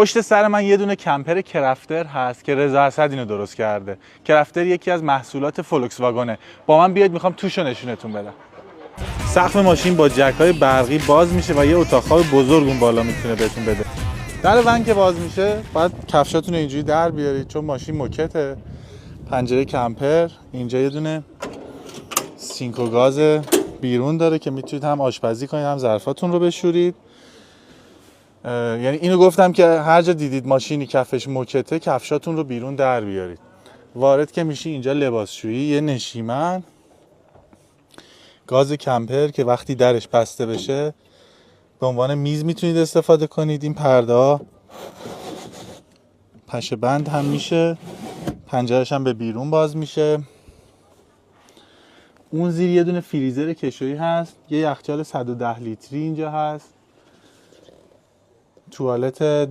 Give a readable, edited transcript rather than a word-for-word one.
پشت سر من یه دونه کمپر کرافتر هست که رضا اسد اینو درست کرده. کرافتر یکی از محصولات فولکس واگنه. با من بیاید میخوام توشو نشونتون بدم. سقف ماشین با جک‌های برقی باز میشه و یه اتاق‌های بزرگ اون بالا میتونه بهتون بده. در ون که باز میشه بعد کفشاتون رو اینجوری در بیارید چون ماشین موکته. پنجره کمپر، اینجا یه دونه سینک و گاز بیرون داره که میتونید هم آشپزی کنید هم ظرفاتون رو بشورید. یعنی اینو گفتم که هر جا دیدید ماشینی کفش موکته کفشاتون رو بیرون در بیارید. وارد که میشی اینجا لباسشویی، یه نشیمن، گاز کمپر که وقتی درش بسته بشه به عنوان میز میتونید استفاده کنید. این پرده ها پشه بند هم میشه، پنجرهش هم به بیرون باز میشه. اون زیر یه دونه فریزر کشویی هست، یه یخچال 110 لیتری اینجا هست، توالت